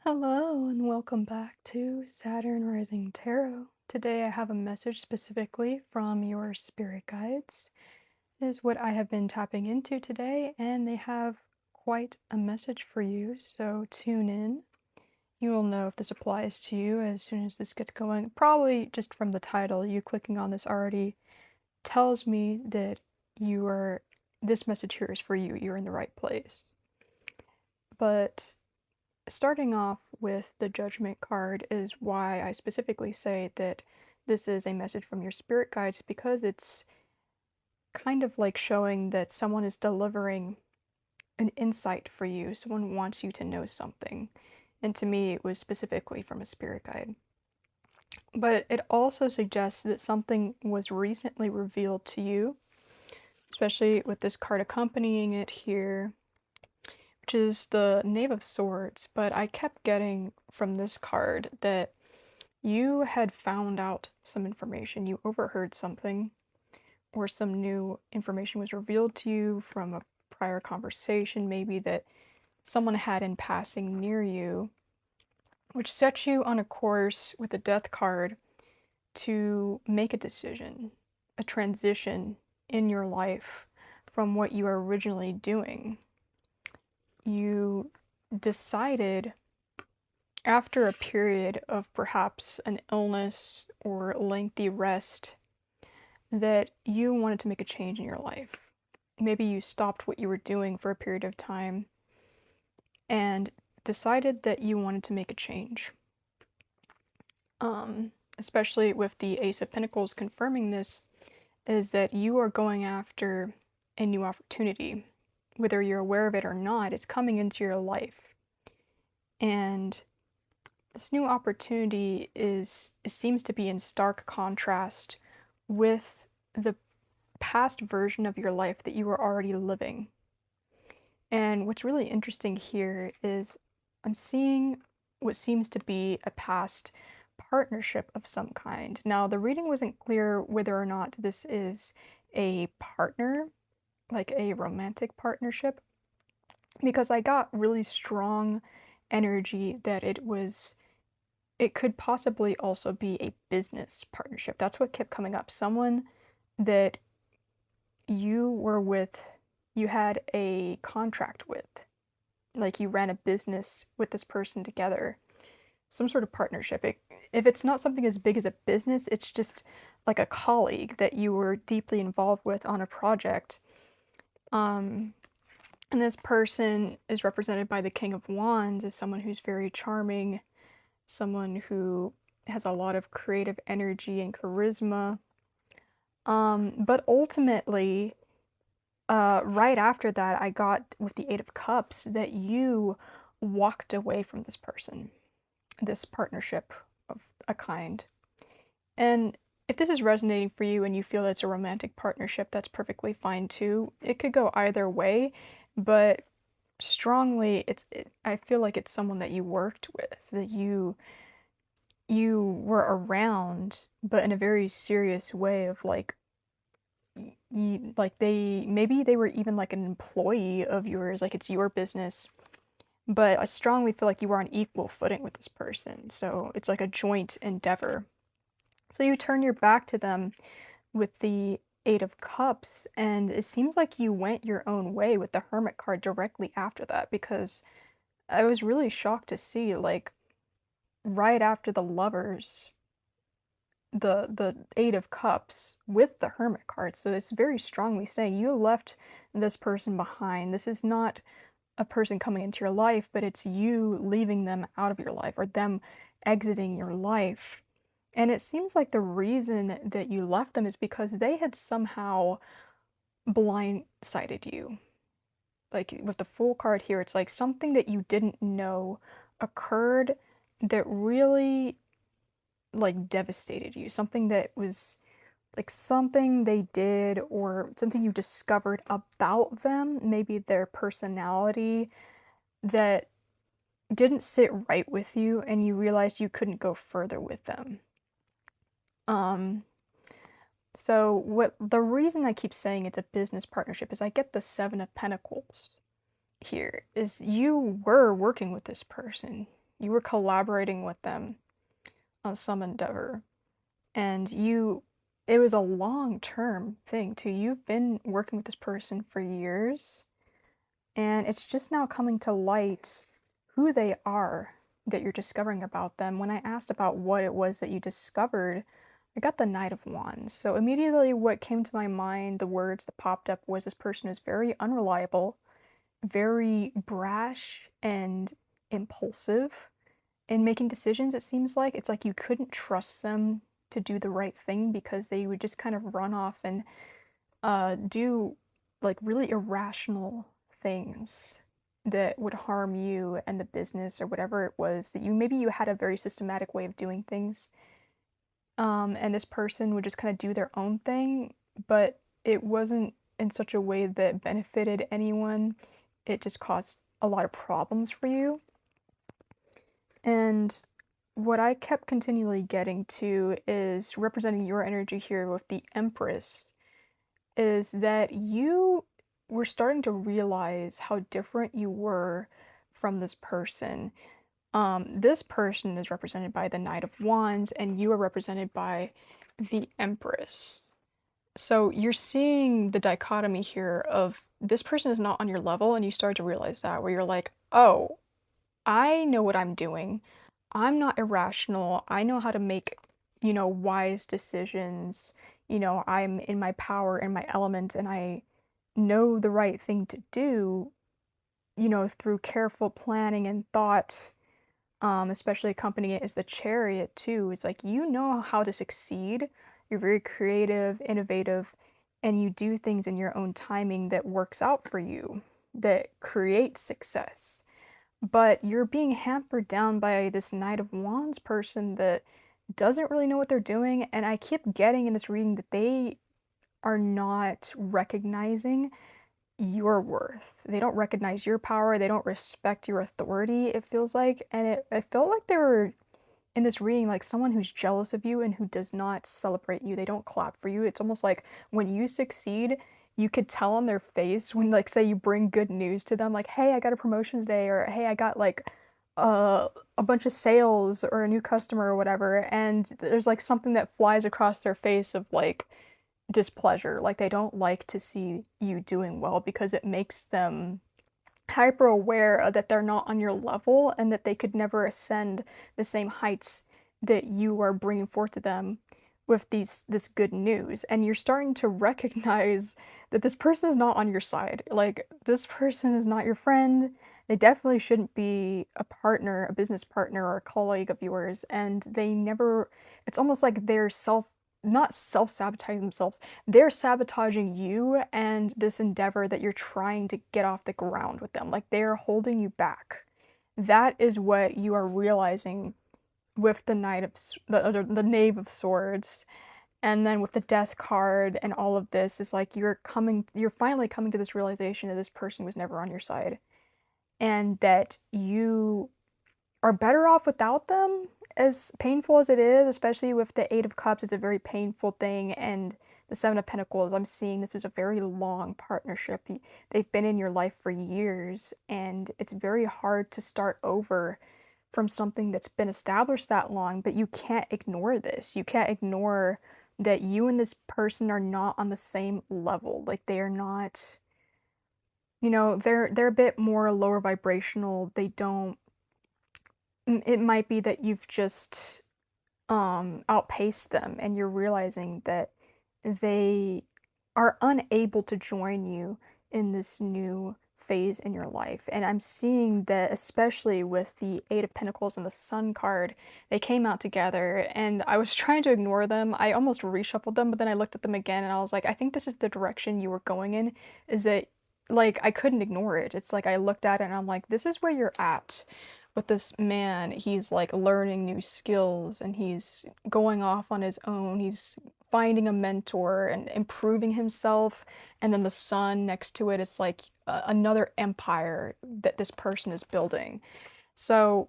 Hello and welcome back to Saturn Rising Tarot. Today I have a message specifically from your spirit guides. It is what I have been tapping into today, and they have quite a message for you, so tune in. You will know if this applies to you as soon as this gets going. Probably just from the title, you clicking on this already tells me that this message here is for you. You're in the right place. But starting off with the Judgment card is why I specifically say that this is a message from your spirit guides, because it's kind of like showing that someone is delivering an insight for you. Someone wants you to know something. And to me, it was specifically from a spirit guide. But it also suggests that something was recently revealed to you, especially with this card accompanying it here, which is the Knave of Swords. But I kept getting from this card that you had found out some information, you overheard something, or some new information was revealed to you from a prior conversation, maybe that someone had in passing near you, which sets you on a course with the Death card to make a decision, a transition in your life from what you were originally doing. You decided, after a period of perhaps an illness or lengthy rest, that you wanted to make a change in your life. Maybe you stopped what you were doing for a period of time and decided that you wanted to make a change. Especially with the Ace of Pentacles confirming this, is that you are going after a new opportunity. Whether you're aware of it or not, it's coming into your life. And this new opportunity seems to be in stark contrast with the past version of your life that you were already living. And what's really interesting here is I'm seeing what seems to be a past partnership of some kind. Now, the reading wasn't clear whether or not this is a partner, like a romantic partnership, because I got really strong energy that it could possibly also be a business partnership. That's what kept coming up. Someone that you were with, you had a contract with, like you ran a business with this person together, some sort of partnership. If it's not something as big as a business, it's just like a colleague that you were deeply involved with on a project. And this person is represented by the King of Wands as someone who's very charming, someone who has a lot of creative energy and charisma. But ultimately, right after that, I got with the Eight of Cups that you walked away from this person, this partnership of a kind. And if this is resonating for you and you feel that it's a romantic partnership, that's perfectly fine too. It could go either way, but strongly, I feel like it's someone that you worked with, that you were around, but in a very serious way of like like maybe they were even like an employee of yours, like it's your business, but I strongly feel like you were on equal footing with this person, so it's like a joint endeavor. So you turn your back to them with the Eight of Cups, and it seems like you went your own way with the Hermit card directly after that, because I was really shocked to see, like, right after the Lovers, the Eight of Cups with the Hermit card. So it's very strongly saying you left this person behind. This is not a person coming into your life, but it's you leaving them out of your life, or them exiting your life. And it seems like the reason that you left them is because they had somehow blindsided you. Like with the Fool card here, it's like something that you didn't know occurred that really like devastated you. Something that was like something they did, or something you discovered about them, maybe their personality, that didn't sit right with you, and you realized you couldn't go further with them. Um, so what the reason I keep saying it's a business partnership is I get the Seven of Pentacles here, is you were working with this person. You were collaborating with them on some endeavor. And it was a long-term thing too. You've been working with this person for years, and it's just now coming to light who they are that you're discovering about them. When I asked about what it was that you discovered, I got the Knight of Wands. So immediately what came to my mind, the words that popped up was this person is very unreliable, very brash and impulsive in making decisions, it seems like. It's like you couldn't trust them to do the right thing because they would just kind of run off and do like really irrational things that would harm you and the business or whatever it was that maybe you had a very systematic way of doing things. And this person would just kind of do their own thing, but it wasn't in such a way that benefited anyone. It just caused a lot of problems for you. And what I kept continually getting to is representing your energy here with the Empress, is that you were starting to realize how different you were from this person. This person is represented by the Knight of Wands, and you are represented by the Empress. So you're seeing the dichotomy here of this person is not on your level, and you start to realize that, where you're like, oh, I know what I'm doing. I'm not irrational. I know how to make, wise decisions. I'm in my power and my element, and I know the right thing to do, through careful planning and thought, especially accompanying it is the Chariot too. It's like you know how to succeed. You're very creative, innovative, and you do things in your own timing that works out for you, that creates success. But you're being hampered down by this Knight of Wands person that doesn't really know what they're doing, and I keep getting in this reading that they are not recognizing your worth. They don't recognize your power, they don't respect your authority, it feels like. And it felt like they were in this reading like someone who's jealous of you and who does not celebrate you. They don't clap for you. It's almost like when you succeed, you could tell on their face when, like, say you bring good news to them, like, hey, I got a promotion today, or hey, I got like a bunch of sales or a new customer or whatever, and there's like something that flies across their face of like displeasure. Like they don't like to see you doing well because it makes them hyper aware that they're not on your level and that they could never ascend the same heights that you are bringing forth to them with this good news. And you're starting to recognize that this person is not on your side. Like this person is not your friend. They definitely shouldn't be a partner, a business partner, or a colleague of yours. And they never, it's almost like they're not self-sabotaging themselves, they're sabotaging you and this endeavor that you're trying to get off the ground with them. Like they're holding you back. That is what you are realizing with the the Knave of Swords, and then with the Death card and all of this is like you're finally coming to this realization that this person was never on your side, and that you are better off without them, as painful as it is, especially with the Eight of Cups. It's a very painful thing, and the Seven of Pentacles, I'm seeing this is a very long partnership. They've been in your life for years, and it's very hard to start over from something that's been established that long, but you can't ignore this. You can't ignore that you and this person are not on the same level. Like they are not, they're a bit more lower vibrational. They don't it might be that you've just outpaced them and you're realizing that they are unable to join you in this new phase in your life. And I'm seeing that especially with the Eight of Pentacles and the Sun card, they came out together and I was trying to ignore them. I almost reshuffled them, but then I looked at them again and I was like, I think this is the direction you were going in, is that like I couldn't ignore it. It's like I looked at it and I'm like, this is where you're at with this man. He's like learning new skills and he's going off on his own. He's finding a mentor and improving himself. And then the sun next to it, it's like another empire that this person is building. So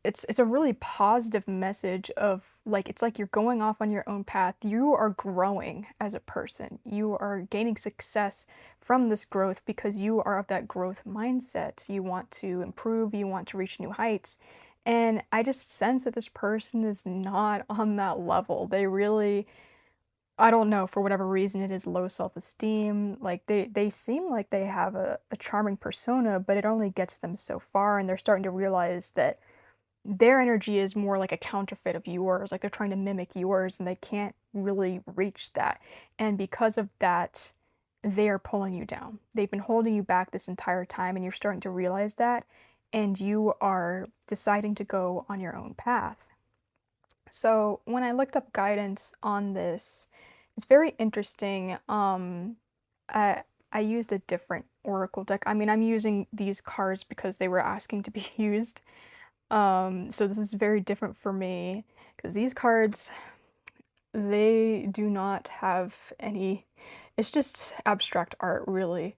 it's a really positive message of like, it's like you're going off on your own path. You are growing as a person. You are gaining success from this growth because you are of that growth mindset. You want to improve, you want to reach new heights, And I just sense that this person is not on that level. They really, I don't know, for whatever reason, it is low self-esteem. Like they seem like they have a charming persona, but it only gets them so far, and they're starting to realize that their energy is more like a counterfeit of yours, like they're trying to mimic yours and they can't really reach that. And because of that, they are pulling you down. They've been holding you back this entire time and you're starting to realize that, and you are deciding to go on your own path. So, when I looked up guidance on this, it's very interesting. I I used a different oracle deck. I mean, I'm using these cards because they were asking to be used. So this is very different for me because these cards, they do not have any, it's just abstract art really.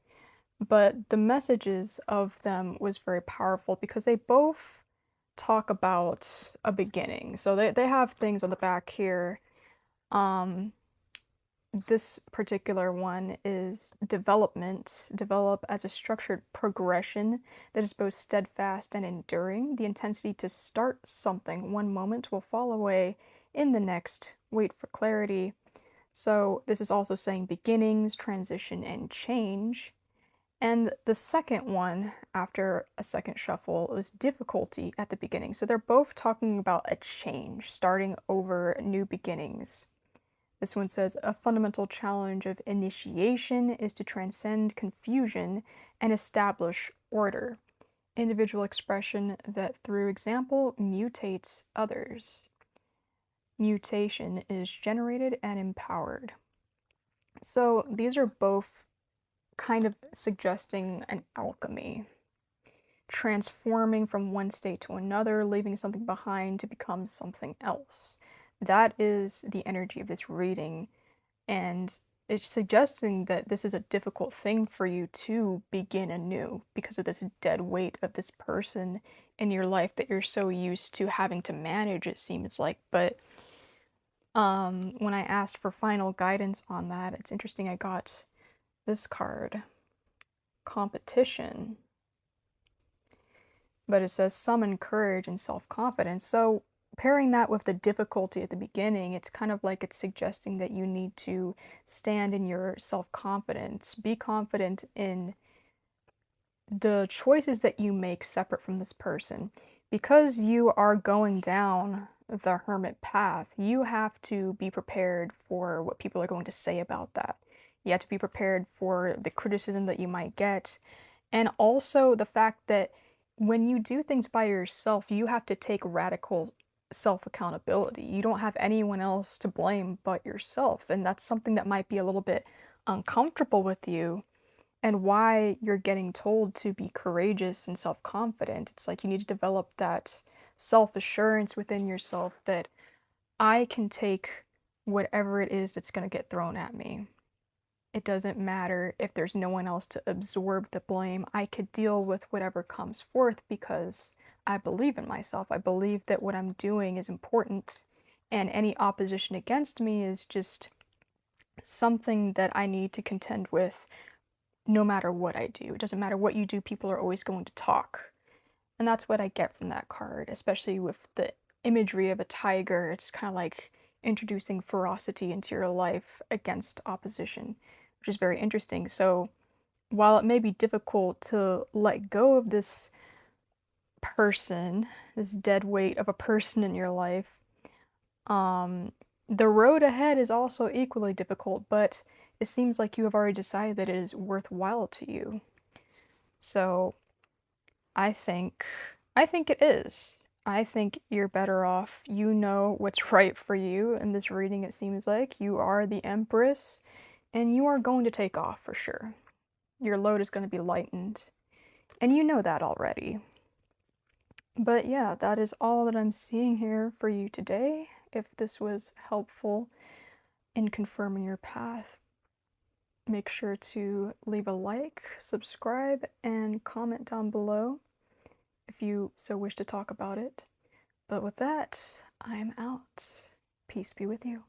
But the messages of them was very powerful because they both talk about a beginning. So they have things on the back here. Um, this particular one is development. Develop as a structured progression that is both steadfast and enduring. The intensity to start something one moment will fall away in the next. Wait for clarity. So, this is also saying beginnings, transition, and change. And the second one, after a second shuffle, is difficulty at the beginning. So, they're both talking about a change, starting over, new beginnings. This one says a fundamental challenge of initiation is to transcend confusion and establish order. Individual expression that through example mutates others. Mutation is generated and empowered. So these are both kind of suggesting an alchemy, transforming from one state to another, leaving something behind to become something else. That is the energy of this reading, and it's suggesting that this is a difficult thing for you to begin anew because of this dead weight of this person in your life that you're so used to having to manage, it seems like. But when I asked for final guidance on that, it's interesting I got this card, Competition. But it says summon courage and self-confidence. So pairing that with the difficulty at the beginning, it's kind of like it's suggesting that you need to stand in your self-confidence, be confident in the choices that you make separate from this person. Because you are going down the hermit path, you have to be prepared for what people are going to say about that. You have to be prepared for the criticism that you might get, and also the fact that when you do things by yourself, you have to take radical self accountability. You don't have anyone else to blame but yourself. And that's something that might be a little bit uncomfortable with you, and why you're getting told to be courageous and self confident. It's like you need to develop that self assurance within yourself that I can take whatever it is that's going to get thrown at me. It doesn't matter if there's no one else to absorb the blame. I could deal with whatever comes forth because I believe in myself. I believe that what I'm doing is important, and any opposition against me is just something that I need to contend with no matter what I do. It doesn't matter what you do, people are always going to talk. And that's what I get from that card, especially with the imagery of a tiger. It's kind of like introducing ferocity into your life against opposition, which is very interesting. So, while it may be difficult to let go of this person, this dead weight of a person in your life, um, the road ahead is also equally difficult, but it seems like you have already decided that it is worthwhile to you. So, I think I think it is. I think you're better off. You know what's right for you in this reading, it seems like. You are the Empress, and you are going to take off for sure. Your load is going to be lightened, and you know that already. But yeah, that is all that I'm seeing here for you today. If this was helpful in confirming your path, make sure to leave a like, subscribe, and comment down below if you so wish to talk about it. But with that, I'm out. Peace be with you.